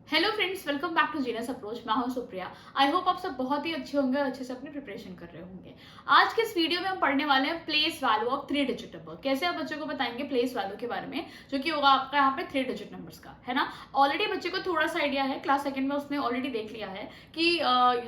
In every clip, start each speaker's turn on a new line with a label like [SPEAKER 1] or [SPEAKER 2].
[SPEAKER 1] Hello friends, welcome back to genius approach. मैं हूं Supriya. I hope आप सब बहुत ही अच्छे होंगे और अच्छे से अपनी प्रिपरेशन कर रहे होंगे। आज के इस वीडियो में हम पढ़ने वाले हैं place value of 3 digit number. कैसे आप बच्चों को बताएंगे प्लेस वैल्यू के बारे में, जो कि होगा आपका यहाँ पे 3 डिजिट नंबर्स का, है ना। ऑलरेडी बच्चे को थोड़ा सा आइडिया है, क्लास सेकंड में उसने ऑलरेडी देख लिया है कि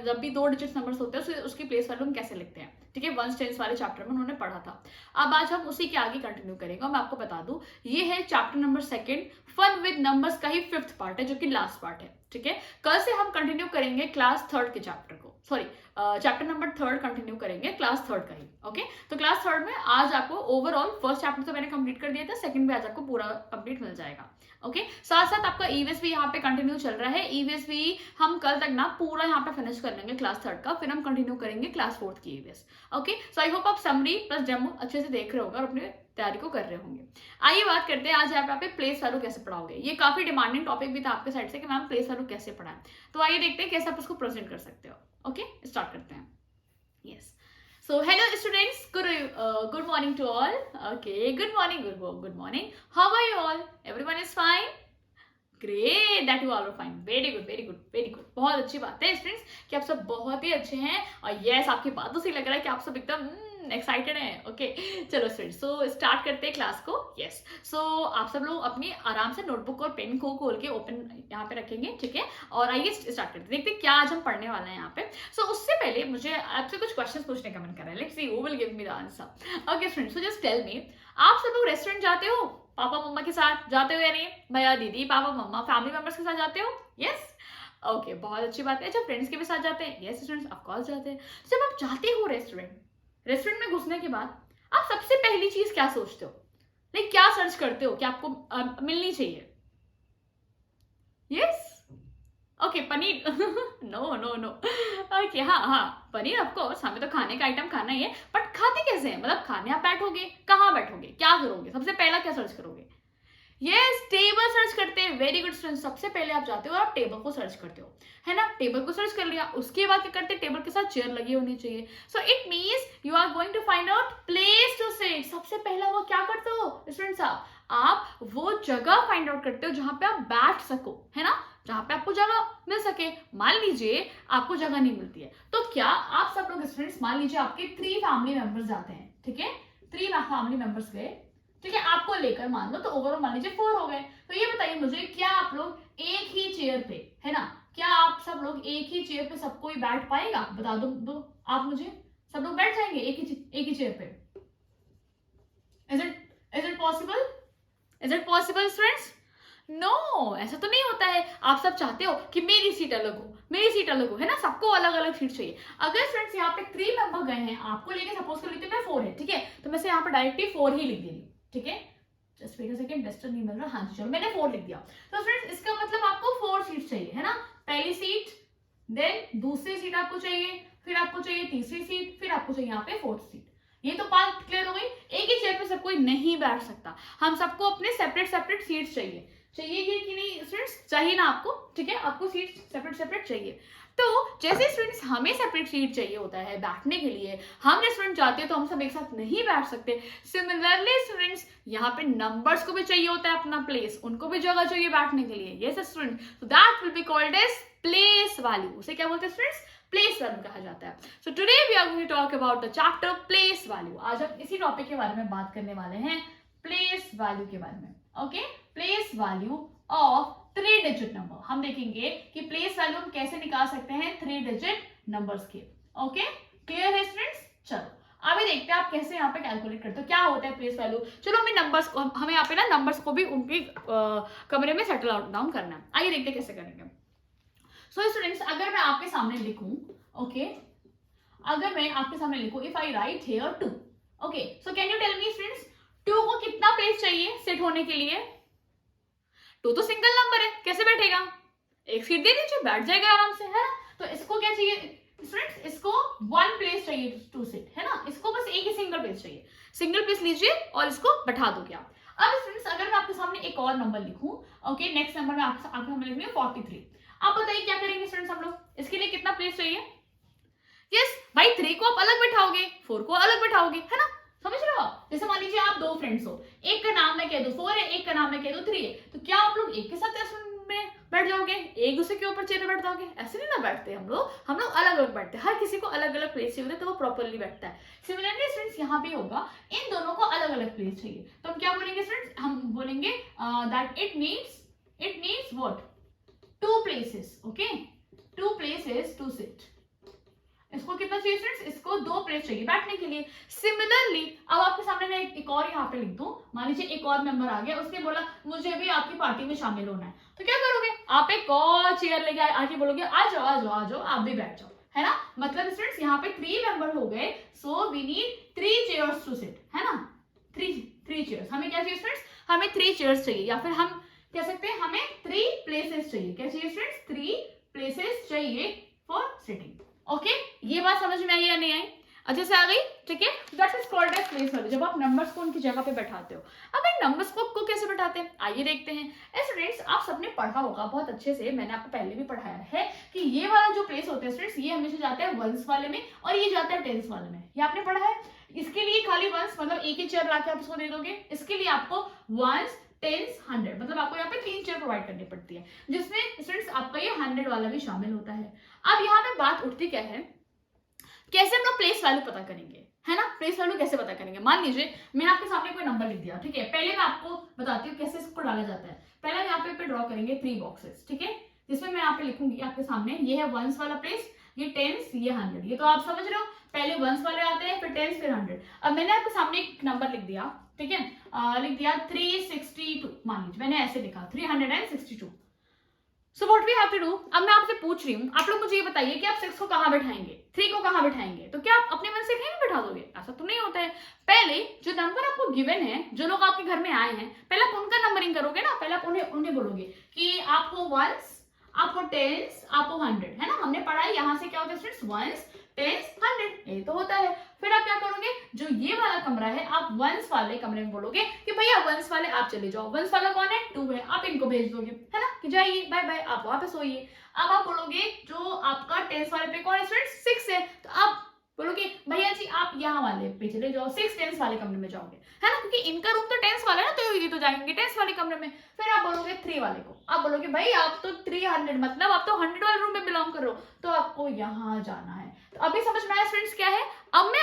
[SPEAKER 1] जब भी 2 डिजिट नंबर्स होते हैं उसकी प्लेस वैल्यू हम कैसे लिखते हैं। ठीक है, वंस टेंस वाले चैप्टर में उन्होंने पढ़ा था। अब आज हम उसी के आगे कंटिन्यू करेंगे। मैं आपको बता दूं, ये है chapter number 2 fun with numbers का ही 5th पार्ट है, जो कि लास्ट पार्ट है। ठीक है, कल से हम कंटिन्यू करेंगे क्लास 3 के चैप्टर को, सॉरी चैप्टर नंबर 3 कंटिन्यू करेंगे क्लास 3 का ही। ओके, तो क्लास 3 में आज आपको ओवरऑल फर्स्ट चैप्टर तो मैंने कंप्लीट कर दिया था, सेकंड में आज आपको पूरा कंप्लीट मिल जाएगा। ओके, साथ साथ आपका ईवीएस भी यहाँ पे कंटिन्यू चल रहा है। ईवीएस भी हम कल तक ना पूरा यहाँ पे फिनिश कर लेंगे क्लास 3 का, फिर हम कंटिन्यू करेंगे क्लास 4 की EVS. Okay, so I hope आप समरी प्लस डेमो अच्छे से देख रहे होंगे और अपने तैयारी को कर रहे होंगे। आइए बात करते हैं आज यहाँ पे प्लेस वैल्यू कैसे पढ़ाओगे। ये काफी डिमांडिंग टॉपिक भी था आपके साइड से कि मैम प्लेस वैल्यू कैसे पढ़ाएं, तो आइए देखते हैं कैसे आप उसको प्रेजेंट कर सकते हो। ओके, स्टार्ट करते हैं। Yes, so hello students, good morning to all. Okay, good morning, good morning. How are you all? Everyone is fine? Great, that you all are fine. Very good very good very good. बहुत अच्छी बात है students कि आप सब बहुत ही अच्छे हैं। और यस, आपकी बातों से लग रहा है कि आप सब एकदम एक्साइटेड हैं। ओके, चलो स्टूडेंट्स, सो स्टार्ट करते हैं क्लास को। यस, सो आप सब लोग अपनी आराम से नोटबुक और पेन को खोल के ओपन यहाँ पे रखेंगे। ठीक है, और आइए स्टार्ट करते हैं, देखते हैं क्या आज हम पढ़ने वाले हैं यहाँ पे। सो उससे पहले मुझे आपसे कुछ क्वेश्चन पूछने का मन कर रहा है। Let's see who will give me the answer. Okay students, so just tell me, आप सब लोग रेस्टोरेंट जाते हो? पापा मम्मा के साथ जाते हो या नहीं? भैया दीदी पापा मम्मा फैमिली मेंबर्स के साथ जाते हो? यस, ओके, बहुत अच्छी बात है। जब फ्रेंड्स के भी साथ जाते हैं? यस स्टूडेंट्स, ऑफ कोर्स जाते हैं। जब आप जाते हो रेस्टोरेंट में घुसने के बाद आप सबसे पहली चीज क्या सोचते हो? लाइक क्या सर्च करते हो कि आपको मिलनी चाहिए? Yes, okay, paneer. No no no. Okay, हाँ हाँ, पनीर ऑफ कोर्स, हमें तो खाने का आइटम खाना ही है। बट खाते कैसे हैं? मतलब खाने आप बैठोगे, कहाँ बैठोगे, क्या करोगे, सबसे पहला क्या सर्च करोगे? यस, टेबल सर्च करते हैं। वेरी गुड स्टूडेंट, सबसे पहले आप जाते हो और आप टेबल को सर्च करते हो, है ना। टेबल को सर्च कर लिया, उसके बाद क्या करते हैं? टेबल के साथ चेयर लगी होनी चाहिए। So it means you are going to find out place to sit. सबसे पहला वो क्या करते हो स्टूडेंट्स? आप वो जगह फाइंड आउट करते हो जहां पे आप बैठ सको, है ना, जहां पे आपको जगह मिल सके। मान लीजिए आपको जगह नहीं मिलती है, तो क्या आप सब लोग स्टूडेंट्स, मान लीजिए आपके 3 फैमिली मेंबर्स जाते हैं। ठीक है, 3 फैमिली मेंबर्स गए, ठीक है, आपको लेकर मान लो, तो ओवरऑल मान लीजिए 4 हो गए। तो ये बताइए मुझे, क्या आप लोग एक ही चेयर पे, है ना, क्या आप सब लोग एक ही चेयर पे सब कोई बैठ पाएगा? बता दो आप मुझे, सब लोग बैठ जाएंगे एक ही चेयर पे? Is it possible? Is it possible students? No, ऐसा तो नहीं होता है। आप सब चाहते हो कि मेरी सीट अलग हो, मेरी सीट अलग हो, है ना, सबको अलग अलग सीट चाहिए। अगर फ्रेंड्स यहाँ पे 3 मेंबर गए हैं, आपको लेके सपोज कर लेते हैं मैं 4 है, ठीक है, तो मैं से यहाँ पे डायरेक्टली 4 ही लिख दे रही हूँ। ठीक है, just wait a second, duster नहीं मिल रहा। हाँ जी, चलो मैंने 4 लिख दिया। तो फ्रेंड्स इसका मतलब आपको 4 सीट चाहिए, है ना। पहली सीट, देन दूसरी सीट आपको चाहिए, फिर आपको चाहिए तीसरी सीट, फिर आपको चाहिए यहाँ पे 4th सीट। ये तो बात क्लियर हो गई। एक ही चेयर पे सब कोई नहीं बैठ सकता, हम सबको अपने सेपरेट सीट्स चाहिए। चाहिए कि नहीं स्टूडेंट्स? चाहिए ना आपको? ठीक है, आपको सीट सेपरेट चाहिए। तो जैसे स्टूडेंट्स हमें सेपरेट सीट चाहिए होता है बैठने के लिए, हम रेस्टोरेंट जाते हैं तो हम सब एक साथ नहीं बैठ सकते। सिमिलरली स्टूडेंट्स यहाँ पे नंबर्स को भी चाहिए होता है अपना प्लेस, उनको भी जगह चाहिए बैठने के लिए। Yes student, so that will be called as place value. उसे क्या बोलते हैं स्टूडेंट्स? प्लेस वैल्यू कहा जाता है। So today we are going to talk about the chapter place value. आज हम इसी टॉपिक के बारे में बात करने वाले हैं, प्लेस वैल्यू के बारे में। Okay, place value of 3 digit number. हम देखेंगे कि प्लेस वैल्यू हम कैसे निकाल सकते हैं 3 डिजिट नंबर्स के। ओके, क्लियर है स्टूडेंट्स? चलो अभी देखते हैं आप कैसे यहाँ पे कैलकुलेट करते हो, क्या होता है प्लेस वैल्यू। चलो हमें नंबर्स को, हमें यहाँ पे ना नंबर्स को भी उनके कमरे में सेटल आउट डाउन करना है। आइए देखते हैं कैसे करेंगे। सो स्टूडेंट्स, अगर मैं आपके सामने लिखूं, ओके, अगर मैं आपके सामने लिखूं, if I write here 2, okay, so can you tell me students 2 को कितना प्लेस चाहिए सेट होने के लिए? 2 तो सिंगल नंबर है, कैसे बैठेगा? एक सीट दे दीजिए, बैठ जाएगा आराम से, है ना। तो इसको क्या चाहिए स्टूडेंट्स? इसको 1 प्लेस चाहिए टू सिट, है ना। इसको बस एक ही सिंगल प्लेस चाहिए, सिंगल प्लेस लीजिए और इसको बैठा दोगे आप। अब स्टूडेंट्स अगर मैं आपके सामने एक और नंबर लिखूं, ओके, नेक्स्ट नंबर में आपके सामने लिख रही हूं 43। आप बताइए क्या करेंगे स्टूडेंट्स हम लोग, इसके लिए कितना प्लेस चाहिए? यस भाई, 3 को आप अलग बैठाओगे, 4 को अलग बैठाओगे, है ना। समझ रहे हो? जैसे मान लीजिए आप 2 फ्रेंड्स हो, एक का नाम मैं कह दूं 4 है, एक का नाम मैं कह दूं 3 है, तो क्या आप लोग एक के साथ रेस्टोरेंट में बैठ जाओगे, एक दूसरे के ऊपर चेयर पे बैठ जाओगे, ऐसे नहीं ना बैठते हम लोग अलग अलग बैठते हैं, हर किसी को अलग अलग प्लेस चाहिए होता है तो वो प्रॉपरली बैठता है। सिमिलरली स्टूडेंट्स यहाँ भी होगा, इन दोनों को अलग अलग प्लेस चाहिए, तो हम क्या बोलेंगे स्टूडेंट्स, हम बोलेंगे that it needs what, 2 places, okay, 2 places to sit। इसको कितना चाहिए स्टूडेंट्स, इसको 2 प्लेस चाहिए बैठने के लिए। सिमिलरली अब आपके सामने मैं एक और यहाँ पे लिख दूं, मान लीजिए एक और मेंबर आ गया, उसने बोला मुझे भी आपकी पार्टी में शामिल होना है, तो क्या करोगे, आप एक और चेयर लेके आके बोलोगे आ जाओ आ जाओ आ जाओ, आप भी बैठ जाओ, है ना। मतलब स्टूडेंट्स यहाँ पे 3 मेंबर हो गए, so we need 3 chairs to sit, है ना, 3 chairs। हमें क्या चाहिए स्टूडेंट्स, हमें 3 chairs चाहिए, या फिर हम कह सकते हैं हमें 3 places चाहिए। क्या चाहिए स्टूडेंट्स, 3 places चाहिए फॉर सिटिंग। ओके, ये बात समझ में आई या नहीं आई, अच्छे से आ गई, ठीक है। That is called as place value, जब आप नंबर्स को उनकी जगह पे बैठाते हो। अब इन नंबर्स को कैसे बैठाते हैं, आइए देखते हैं। स्टूडेंट्स आप सबने पढ़ा होगा बहुत अच्छे से, मैंने आपको पहले भी पढ़ाया है कि ये वाला जो प्लेस होता है स्टूडेंट्स, ये हमेशा जाता है वंस वाले में और ये जाता है टेंस वाले में, ये आपने पढ़ा है। इसके लिए खाली वंस मतलब एक ही चेयर लाके आप इसको दे दोगे, इसके लिए आपको वंस, टेंस, 100 मतलब आपको यहाँ पे 3 चेयर प्रोवाइड करनी पड़ती है, जिसमें स्टूडेंट्स आपका ये 100 वाला भी शामिल होता है। अब यहाँ पे बात उठती क्या है, कैसे हम लोग प्लेस वैल्यू पता करेंगे, है ना। प्लेस वैल्यू कैसे पता करेंगे, मान लीजिए मैंने आपके सामने कोई नंबर लिख दिया, ठीक है। पहले मैं आपको बताती हूँ कैसे इसको डाला जाता है। पहले यहाँ पे ड्रॉ करेंगे 3 बॉक्सेस, ठीक है, जिसमें मैं यहाँ पे लिखूंगी आपके सामने, ये है वंस वाला प्लेस, ये टेंस, ये 100, ये तो आप समझ रहे हो, पहले वंस वाले आते हैं फिर टेंस फिर 100। अब मैंने आपके सामने एक नंबर लिख दिया, ठीक है, लिख दिया 362, मान लीजिए मैंने ऐसे लिखा 362। So what we have to do, अब मैं आपसे पूछ रही हूँ, आप लोग मुझे ये बताइए कि आप 6 को कहाँ बैठाएंगे, 3 को कहाँ बैठाएंगे, तो क्या आप अपने मन से कहीं भी बैठा दोगे, ऐसा तो नहीं होता है। पहले जो नंबर आपको गिवन है, जो लोग आपके घर में आए हैं, पहले आप उनका नंबरिंग करोगे ना, पहले आप उन्हें बोलोगे कि आपको वंस, आपको टेंस, आपको 100, है ना। हमने पढ़ा है यहाँ से क्या होता है स्टूडेंट्स, वंस, टेंस, 100, ये तो होता है। फिर आप क्या करोगे, जो ये वाला कमरा है आप वंस वाले कमरे में बोलोगे कि भैया वंस वाले आप चले जाओ, वंस वाला कौन है, 2 है, आप इनको भेज दोगे, है ना, कि जाइए बाय बाय, आप वहां पे सोइए। अब आप बोलोगे जो आपका टेंस वाले पे कौन है स्टूडेंट्स, 6 है, तो आप बोलोगे भैया जी आप यहाँ वाले पे चले जाओ, 6 टेंस वाले कमरे में जाओगे, है ना, क्योंकि इनका रूम तो टेंस वाला है ना, तो ये तो जाएंगे टेंस वाले कमरे में। फिर आप बोलोगे 3 वाले को, आप बोलोगे भाई आप तो 300 मतलब आप तो 100 वाले रूम में बिलोंग कर रहे हो, तो आपको यहाँ जाना है। तो अभी समझ में आया स्टूडेंट्स क्या है। अब मैं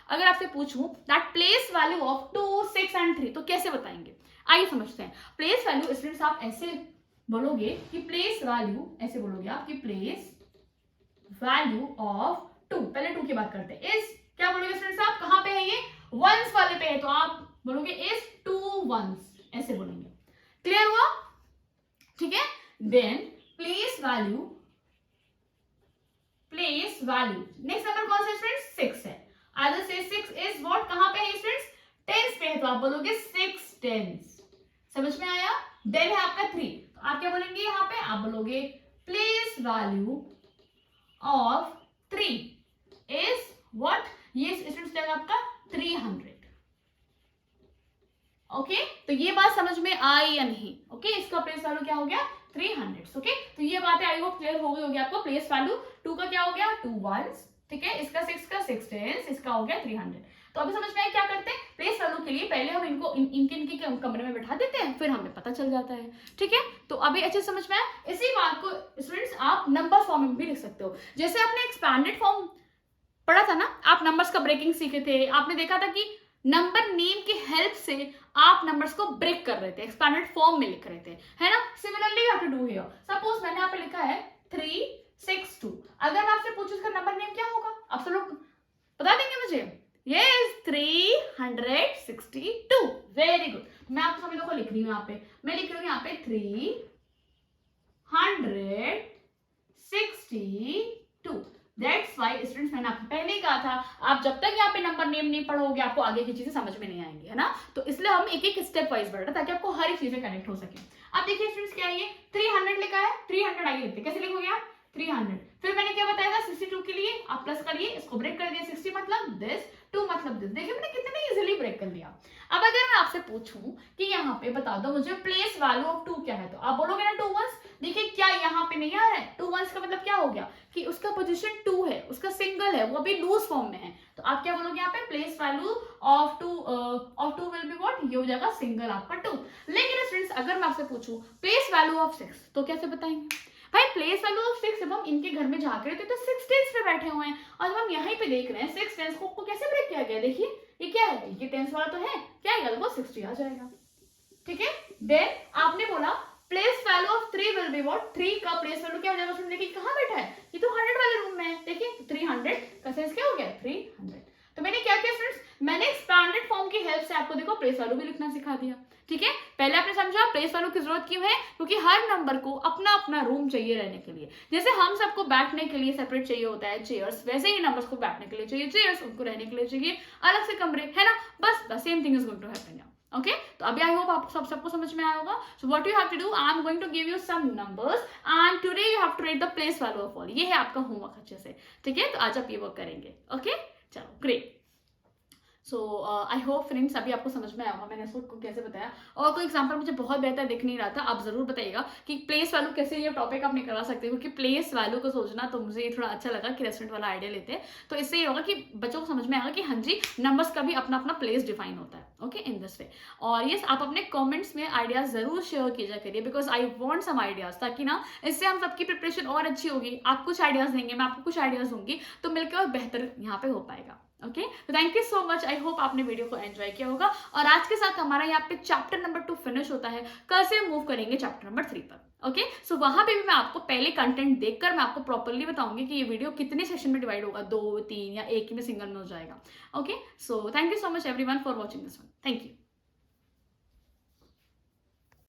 [SPEAKER 1] अगर आपसे पूछूं that place value of 2, 6 and 3, तो कैसे बताएंगे, आइए समझते हैं। प्लेस वैल्यू स्टूडेंट्स आप ऐसे बोलोगे कि प्लेस वैल्यू, ऐसे बोलोगे आप कि प्लेस वैल्यू ऑफ 2, पहले 2 की बात करते हैं, इस क्या बोलोगे स्टूडेंट्स आप, कहां पे है ये, वंस वाले पे है, तो आप बोलोगे इस 2 वंस, ऐसे बोलेंगे। क्लियर हुआ, ठीक है। Then place value next number कौन सा स्टूडेंट्स, 6 है, आइदर से 6 इज व्हाट, कहां पे है स्टूडेंट्स, टेंस पे है, तो आप बोलोगे 6 टेंस, समझ में आया। देन है आपका 3, तो आप क्या बोलेंगे यहाँ पे, आप बोलोगे place value of 3 is what, ये स्टूडेंट्स देगा आपका 300। ओके, तो ये बात समझ में आई या नहीं, ओके, इसका प्लेस वैल्यू क्या हो गया, 300। ओके, तो ये बातें आई होप क्लियर हो गई होगी आपको। प्लेस वैल्यू 2 का क्या हो गया, 2 वंस, ठीक है, इसका 6 का 6 टेंस, इसका हो गया 300। तो अभी समझ में आया क्या करते हैं, प्लेस वैल्यू के लिए पहले हम इनको इनके कमरे में बैठा देते हैं, फिर हमें पता चल जाता है, ठीक है। तो अभी अच्छे समझ में आया। इसी बात को स्टूडेंट्स आप नंबर फॉर्म में भी लिख सकते हो, जैसे आपने एक्सपैंडेड फॉर्म पढ़ा था ना, आप नंबर्स का ब्रेकिंग सीखे थे, आपने देखा था कि नंबर नेम की हेल्प से आप नंबर्स को ब्रेक कर रहे थे, एक्सपैंडेड फॉर्म में लिख रहे थे, है ना। Similarly you have to do here, suppose मैंने यहाँ पे लिखा है 362, अगर मैं आपसे पूछूं इसका नंबर नेम क्या होगा, आप सब लोग बता देंगे मुझे, ये इज 362, वेरी गुड। मैं आपको सभी को लिख रही हूँ यहाँ पे, मैं लिख रही हूँ यहाँ पे 362। दैट्स वाई स्टूडेंट्स, मैंने आपको पहले ही कहा था, आप जब तक यहाँ पे नंबर नेम नहीं पढ़ोगे आपको आगे की चीजें समझ में नहीं आएंगी, है ना। तो इसलिए हम एक एक स्टेप वाइज बढ़ रहे हैं ताकि आपको हर एक चीजें कनेक्ट हो सके। अब देखिए स्टूडेंट्स क्या है, ये 300 लिखा है, 300 आगे लिखते कैसे लिखोगे आप, 300, फिर मैंने क्या बताया था 62 के लिए आप प्लस करिए, इसको ब्रेक कर दिया, 60 मतलब दिस, 2 मतलब दिस, देखिए मैंने कितने इजीली ब्रेक कर लिया। अब अगर मैं आपसे पूछूं कि यहाँ पे बता दो मुझे प्लेस वैल्यू ऑफ 2 क्या है, तो आप बोलोगे ना 2 वंस, देखिए क्या यहाँ पे नहीं आ रहा है, 2 वंस का मतलब क्या हो गया कि उसका पोजीशन 2 है, उसका सिंगल है, वो अभी लूज फॉर्म में है, तो आप क्या बोलोगे यहाँ पे place value of 2 will be what, ये हो जाएगा सिंगल आपका 2। लेकिन स्टूडेंट्स अगर मैं आपसे पूछूं प्लेस वैल्यू ऑफ 6, तो कैसे बताएंगे, भाई प्लेस वैल्यू ऑफ 6 जब हम इनके घर में झांक रहे थे तो 6 टेंस पे बैठे हुए हैं, और जब हम यहीं पे देख रहे हैं 6 टेंस को कैसे ब्रेक किया गया, देखिए ये क्या है, ये टेंस वाला तो है, क्या आएगा देखो 60 आ जाएगा, ठीक है। देन आपने बोला place value of 3 will be what, 3 का प्लेस वैल्यू क्या हो जाएगा, देखिए कहां बैठा है, ये तो 100 वाले रूम में है, देखिए 300 का सेंस क्या हो गया 300। तो मैंने क्या किया फ्रेंड्स, मैंने एक्सपैंडेड फॉर्म की हेल्प से आपको देखो प्लेस वैल्यू भी लिखना सिखा दिया, ठीक है। पहले आपने समझा प्लेस वैल्यू की जरूरत क्यों है, क्योंकि हर नंबर को अपना अपना रूम चाहिए रहने के लिए, जैसे हम सबको बैठने के लिए सेपरेट चाहिए होता है चेयर्स, वैसे ही नंबर्स को बैठने के लिए चाहिए चेयर्स, उनको रहने के लिए चाहिए अलग से कमरे, है ना, बस the same thing is going to happen now. Okay, तो अभी आई होप आपको सबको समझ में आया होगा। So what you have to do, I am going to give you some numbers and today you have to write the place value of all, ये है आपका होमवर्क अच्छे से, ठीक है। तो आज आप ये वर्क करेंगे, ओके चलो great. So I hope friends अभी आपको समझ में आया होगा मैंने इसको कैसे बताया, और कोई एग्जांपल मुझे बहुत बेहतर दिख नहीं रहा था, आप जरूर बताइएगा कि प्लेस वैल्यू कैसे ये टॉपिक आप निकलवा सकते हो, क्योंकि प्लेस वैल्यू को सोचना तो मुझे ये थोड़ा अच्छा लगा कि रेस्टोरेंट वाला आइडिया लेते हैं, तो इससे ये होगा कि बच्चों को समझ में आएगा कि हाँ जी नंबर्स का भी अपना अपना प्लेस डिफाइन होता है, ओके इन दिस वे। और यस आप अपने कॉमेंट्स में आइडियाज जरूर शेयर कीजिए करिए, because I want some ideas, ताकि ना इससे हम सबकी प्रिपरेशन और अच्छी होगी, आप कुछ आइडियाज देंगे मैं आपको कुछ आइडियाज दूंगी, तो मिलकर और बेहतर यहाँ पे हो पाएगा, ओके। तो thank you so much, I hope आपने वीडियो को एंजॉय किया होगा, और आज के साथ हमारा यहाँ पे चैप्टर नंबर 2 फिनिश होता है, कल से मूव करेंगे चैप्टर नंबर 3 पर, ओके। सो वहां पे भी मैं आपको पहले कंटेंट देखकर मैं आपको प्रॉपरली बताऊंगी कि ये वीडियो कितने सेक्शन में डिवाइड होगा, 2, 3 या एक ही में सिंगल में हो जाएगा, okay. So thank you so much everyone for watching this one, thank you.